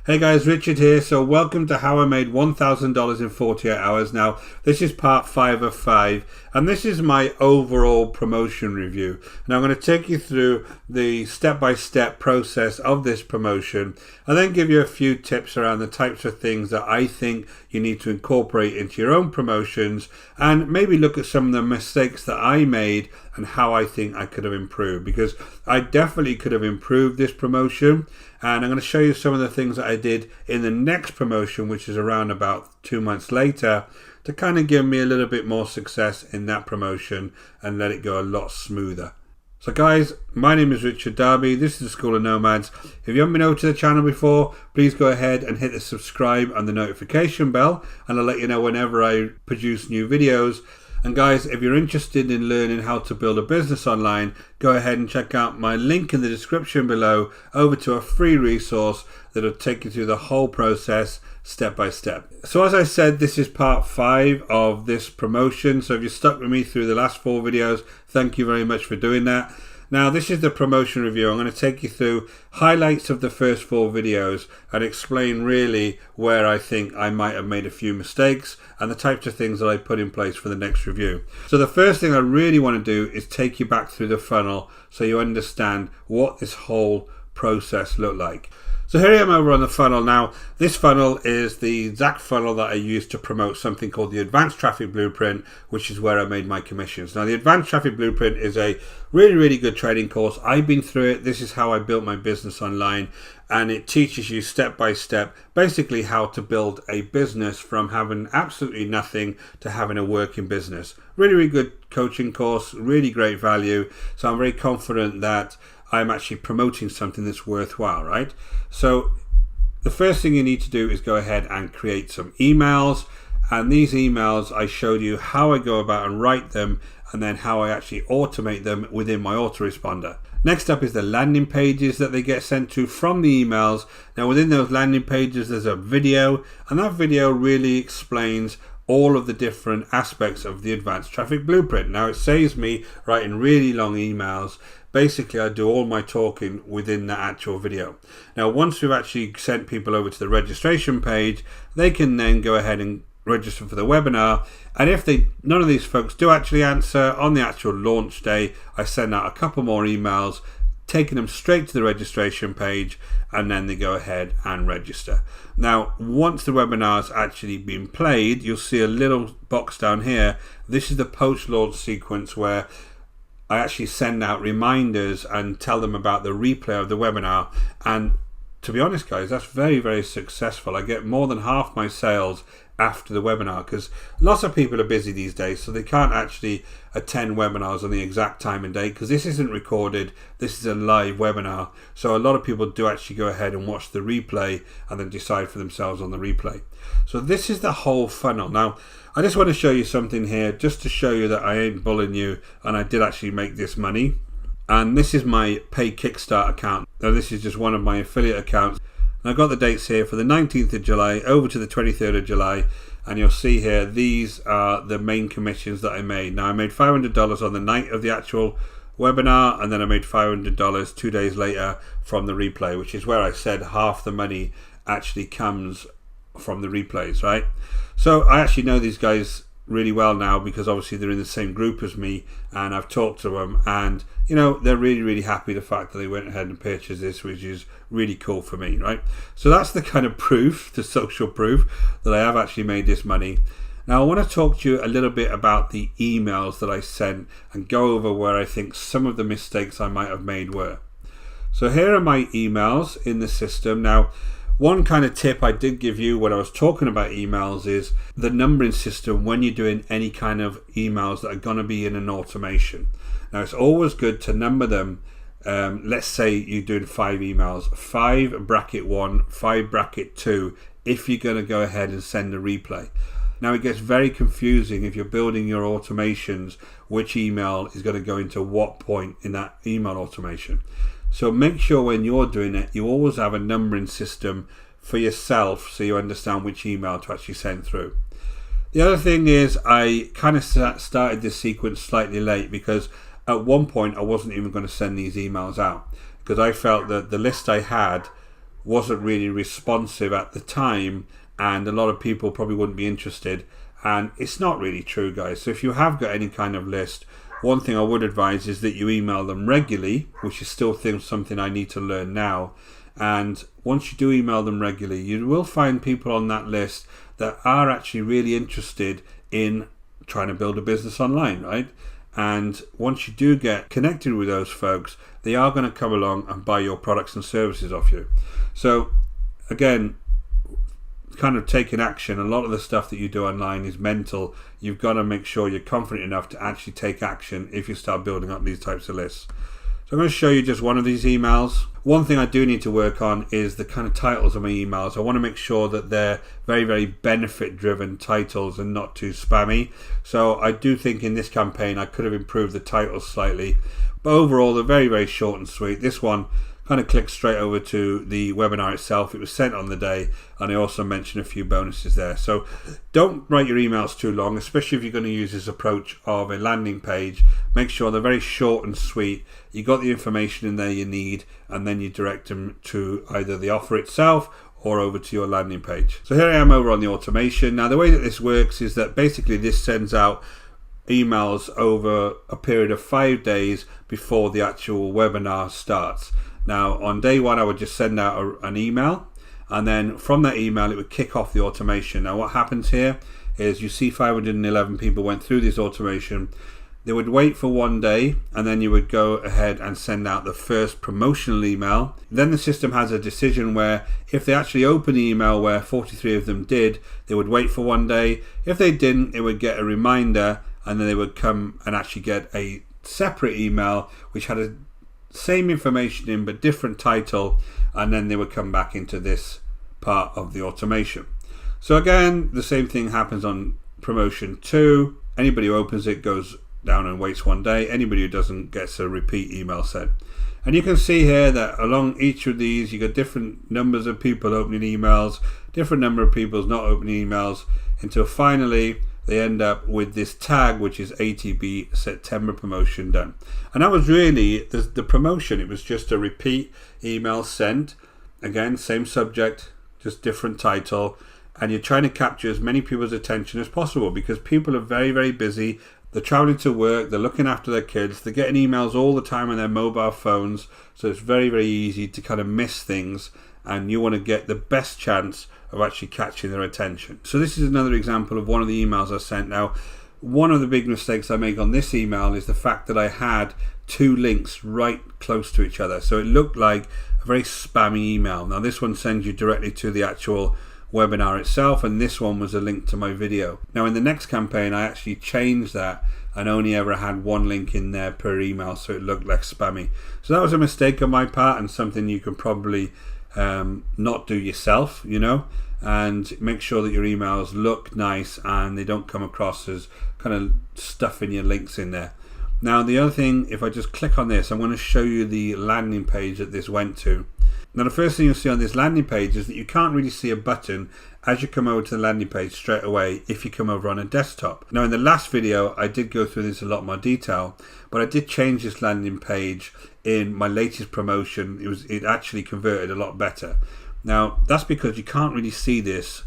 Hey guys, Richard here. So welcome to How I Made $1,000 in 48 Hours. Now, this is part 5 of 5, and this is my overall promotion review. Now, I'm going to take you through the step-by-step process of this promotion, and then give you a few tips around the types of things that I think you need to incorporate into your own promotions, and maybe look at some of the mistakes that I made and how I think I could have improved, because I definitely could have improved this promotion. And I'm going to show you some of the things that I did in the next promotion, which is around about 2 months later, to kind of give me a little bit more success in that promotion and let it go a lot smoother. So guys, my name is Richard Darby. This is the School of Nomads. If you haven't been over to the channel before, please go ahead and hit the subscribe and the notification bell, and I'll let you know whenever I produce new videos. And guys, if you're interested in learning how to build a business online, go ahead and check out my link in the description below over to a free resource that'll take you through the whole process step by step. So as I said, this is part 5 of this promotion. So if you stuck with me through the last 4 videos, thank you very much for doing that. Now, this is the promotion review. I'm going to take you through highlights of the first 4 videos and explain really where I think I might have made a few mistakes and the types of things that I put in place for the next review. So the first thing I really want to do is take you back through the funnel so you understand what this whole process looked like. So here I am over on the funnel. Now, this funnel is the exact funnel that I used to promote something called the Advanced Traffic Blueprint, which is where I made my commissions. Now, the Advanced Traffic Blueprint is a really good training course. I've been through it. This is how I built my business online, and it teaches you step by step basically how to build a business from having absolutely nothing to having a working business. Really good coaching course, really great value. So I'm very confident that I'm actually promoting something that's worthwhile, right? So the first thing you need to do is go ahead and create some emails. And these emails, I showed you how I go about and write them, and then how I actually automate them within my autoresponder. Next up is the landing pages that they get sent to from the emails. Now within those landing pages, there's a video, and that video really explains all of the different aspects of the Advanced Traffic Blueprint. Now it saves me writing really long emails. Basically, I do all my talking within the actual video. Now, once we've actually sent people over to the registration page, they can then go ahead and register for the webinar. And if none of these folks do actually answer on the actual launch day, I send out a couple more emails, taking them straight to the registration page, and then they go ahead and register. Now, once the webinar's actually been played, you'll see a little box down here. This is the post-launch sequence where I actually send out reminders and tell them about the replay of the webinar. And to be honest, guys, that's very successful. I get more than half my sales after the webinar, because lots of people are busy these days, so they can't actually attend webinars on the exact time and date, because this isn't recorded, this is a live webinar. So a lot of people do actually go ahead and watch the replay and then decide for themselves on the replay. So this is the whole funnel. Now, I just want to show you something here just to show you that I ain't bullying you, and I did actually make this money. And this is my paid Kickstart account. Now this is just one of my affiliate accounts. And I've got the dates here for the 19th of July over to the 23rd of July. And you'll see here, these are the main commissions that I made. Now I made $500 on the night of the actual webinar, and then I made $500 2 days later from the replay, which is where I said half the money actually comes from the replays, right? So I actually know these guys really well now, because obviously they're in the same group as me, and I've talked to them, and you know, they're really happy the fact that they went ahead and purchased this, which is really cool for me, right? So that's the kind of proof, the social proof, that I have actually made this money. Now I want to talk to you a little bit about the emails that I sent and go over where I think some of the mistakes I might have made were. So here are my emails in the system. Now, one kind of tip I did give you when I was talking about emails is the numbering system when you're doing any kind of emails that are going to be in an automation. Now, it's always good to number them. Let's say you're doing 5 emails, 5 bracket 1, 5 bracket 2, if you're going to go ahead and send a replay. Now, it gets very confusing if you're building your automations, which email is going to go into what point in that email automation. So make sure when you're doing it, you always have a numbering system for yourself so you understand which email to actually send through. The other thing is I kind of started this sequence slightly late, because at one point I wasn't even going to send these emails out, because I felt that the list I had wasn't really responsive at the time, and a lot of people probably wouldn't be interested. And it's not really true, guys. So if you have got any kind of list, one thing I would advise is that you email them regularly, which is still something I need to learn now. And once you do email them regularly, you will find people on that list that are actually really interested in trying to build a business online, right? And once you do get connected with those folks, they are going to come along and buy your products and services off you. So again, kind of taking action. A lot of the stuff that you do online is mental. You've got to make sure you're confident enough to actually take action if you start building up these types of lists. So I'm going to show you just one of these emails. One thing I do need to work on is the kind of titles of my emails. I want to make sure that they're very, very benefit driven titles and not too spammy. So I do think in this campaign I could have improved the titles slightly, but overall they're very, very short and sweet. This one kind of clicks straight over to the webinar itself. It was sent on the day, and I also mentioned a few bonuses there. So don't write your emails too long, especially if you're going to use this approach of a landing page. Make sure they're very short and sweet. You got the information in there you need, and then you direct them to either the offer itself or over to your landing page. So here I am over on the automation. Now the way that this works is that basically this sends out emails over a period of 5 days before the actual webinar starts. Now on day one I would just send out an email, and then from that email it would kick off the automation. Now what happens here is you see 511 people went through this automation. They would wait for 1 day, and then you would go ahead and send out the first promotional email. Then the system has a decision where if they actually open the email, where 43 of them did, they would wait for 1 day. If they didn't, it would get a reminder, and then they would come and actually get a separate email which had a same information in but different title, and then they would come back into this part of the automation. So again, the same thing happens on promotion 2. Anybody who opens it goes down and waits 1 day. Anybody who doesn't gets a repeat email sent. And you can see here that along each of these you got different numbers of people opening emails, different number of people not opening emails, until finally they end up with this tag which is ATB September promotion done. And that was really the promotion. It was just a repeat email sent, again same subject, just different title, and you're trying to capture as many people's attention as possible because people are very, very busy. They're traveling to work, they're looking after their kids, they're getting emails all the time on their mobile phones, so it's very, very easy to kind of miss things, and you want to get the best chance of actually catching their attention. So this is another example of one of the emails I sent. Now, one of the big mistakes I make on this email is the fact that I had 2 links right close to each other, so it looked like a very spammy email. Now this one sends you directly to the actual webinar itself, and this one was a link to my video. Now in the next campaign I actually changed that and only ever had 1 link in there per email, so it looked less spammy. So that was a mistake on my part, and something you can probably not do yourself, you know, and make sure that your emails look nice and they don't come across as kind of stuffing your links in there. Now the other thing, if I just click on this, I'm going to show you the landing page that this went to. Now the first thing you'll see on this landing page is that you can't really see a button as you come over to the landing page straight away if you come over on a desktop. Now in the last video I did go through this in a lot more detail, but I did change this landing page in my latest promotion. It actually converted a lot better. Now that's because you can't really see this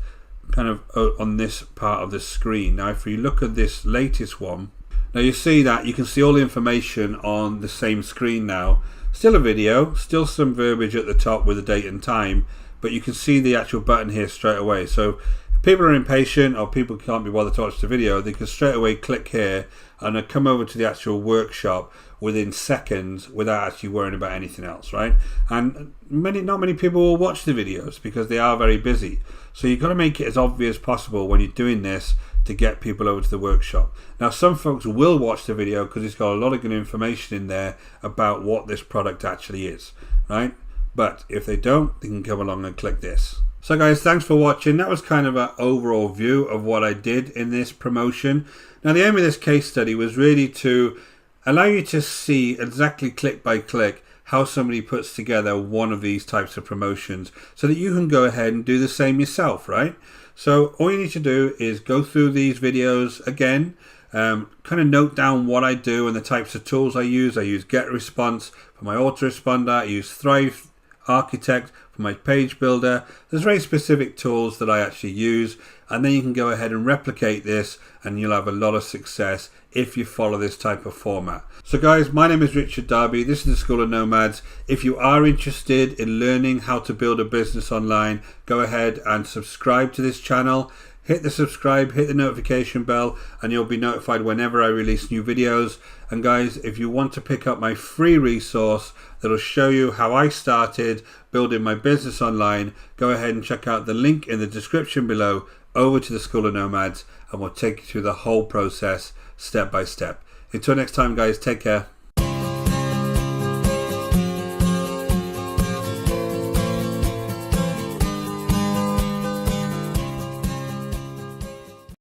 kind of on this part of the screen. Now if you look at this latest one, now you see that you can see all the information on the same screen now. Still a video, still some verbiage at the top with the date and time, but you can see the actual button here straight away. So if people are impatient or people can't be bothered to watch the video, they can straight away click here and come over to the actual workshop within seconds without actually worrying about anything else, right? And not many people will watch the videos because they are very busy. So you've got to make it as obvious as possible when you're doing this to get people over to the workshop. Now some folks will watch the video because it's got a lot of good information in there about what this product actually is, right? But if they don't, they can come along and click this. So guys, thanks for watching. That was kind of an overall view of what I did in this promotion. Now the aim of this case study was really to allow you to see exactly click by click how somebody puts together one of these types of promotions so that you can go ahead and do the same yourself, right? So all you need to do is go through these videos again, kind of note down what I do and the types of tools I use. I use GetResponse for my autoresponder. I use Thrive Architect for my page builder. There's very specific tools that I actually use, and then you can go ahead and replicate this and you'll have a lot of success if you follow this type of format. So guys, my name is Richard Darby. This is the School of Nomads. If you are interested in learning how to build a business online, go ahead and subscribe to this channel. Hit the subscribe, hit the notification bell, and you'll be notified whenever I release new videos. And guys, if you want to pick up my free resource that'll show you how I started building my business online, go ahead and check out the link in the description below over to the School of Nomads, and we'll take you through the whole process step by step. Until next time guys, take care.